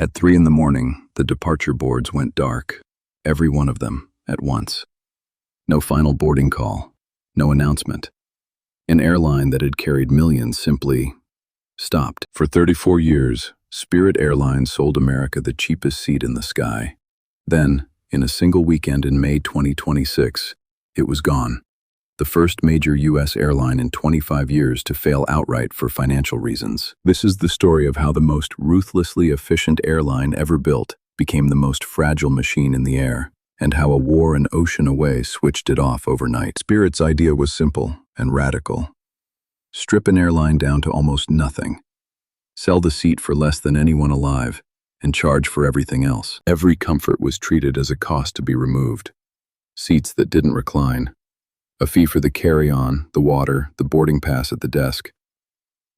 At 3 in the morning, the departure boards went dark, every one of them, at once. No final boarding call, no announcement. An airline that had carried millions simply stopped. For 34 years, Spirit Airlines sold America the cheapest seat in the sky. Then, in a single weekend in May 2026, it was gone. The first major U.S. airline in 25 years to fail outright for financial reasons. This is the story of how the most ruthlessly efficient airline ever built became the most fragile machine in the air, and how a war an ocean away switched it off overnight. Spirit's idea was simple and radical. Strip an airline down to almost nothing. Sell the seat for less than anyone alive, and charge for everything else. Every comfort was treated as a cost to be removed. Seats that didn't recline. A fee for the carry-on, the water, the boarding pass at the desk.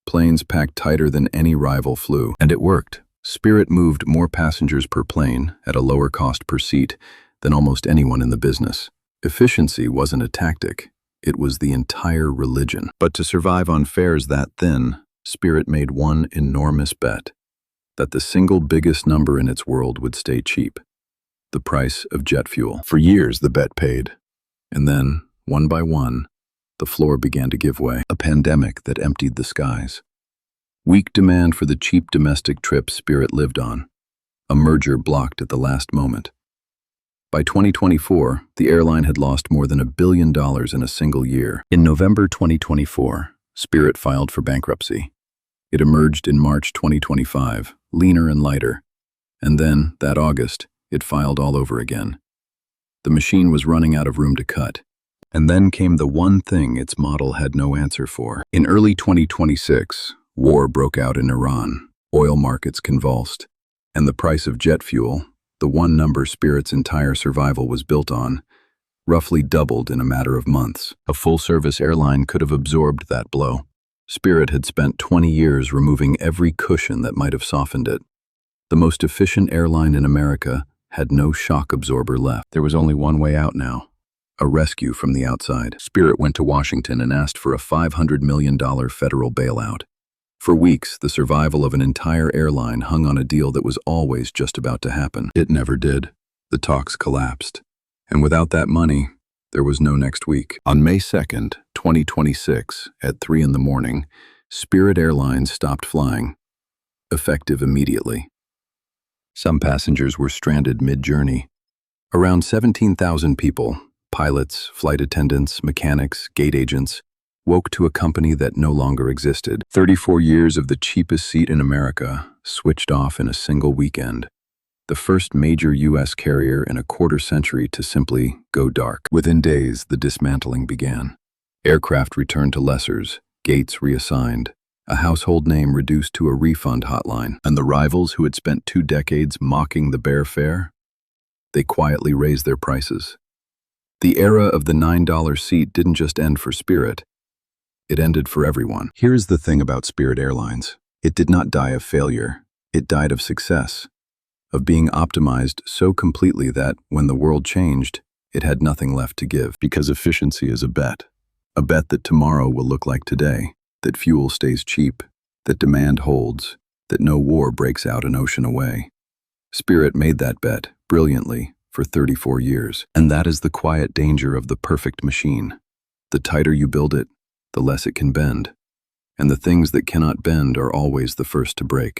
Planes packed tighter than any rival flew. And it worked. Spirit moved more passengers per plane, at a lower cost per seat, than almost anyone in the business. Efficiency wasn't a tactic. It was the entire religion. But to survive on fares that thin, Spirit made one enormous bet. That the single biggest number in its world would stay cheap. The price of jet fuel. For years, the bet paid. And then, one by one, the floor began to give way. A pandemic that emptied the skies. Weak demand for the cheap domestic trips Spirit lived on. A merger blocked at the last moment. By 2024, the airline had lost more than $1 billion in a single year. In November 2024, Spirit filed for bankruptcy. It emerged in March 2025, leaner and lighter. And then, that August, it filed all over again. The machine was running out of room to cut. And then came the one thing its model had no answer for. In early 2026, war broke out in Iran, oil markets convulsed, and the price of jet fuel, the one number Spirit's entire survival was built on, roughly doubled in a matter of months. A full-service airline could have absorbed that blow. Spirit had spent 20 years removing every cushion that might have softened it. The most efficient airline in America had no shock absorber left. There was only one way out now. A rescue from the outside. Spirit went to Washington and asked for a $500 million federal bailout. For weeks, the survival of an entire airline hung on a deal that was always just about to happen. It never did. The talks collapsed. And without that money, there was no next week. On May 2nd, 2026, at 3 in the morning, Spirit Airlines stopped flying. Effective immediately. Some passengers were stranded mid-journey. Around 17,000 people, pilots, flight attendants, mechanics, gate agents, woke to a company that no longer existed. 34 years of the cheapest seat in America switched off in a single weekend. The first major U.S. carrier in a quarter-century to simply go dark. Within days, the dismantling began. Aircraft returned to lessors, gates reassigned, a household name reduced to a refund hotline, and the rivals who had spent 2 decades mocking the bare fare, they quietly raised their prices. The era of the $9 seat didn't just end for Spirit. It ended for everyone. Here's the thing about Spirit Airlines. It did not die of failure. It died of success. Of being optimized so completely that, when the world changed, it had nothing left to give. Because efficiency is a bet. A bet that tomorrow will look like today, that fuel stays cheap, that demand holds, that no war breaks out an ocean away. Spirit made that bet, brilliantly, for 34 years. And that is the quiet danger of the perfect machine. The tighter you build it, the less it can bend. And the things that cannot bend are always the first to break.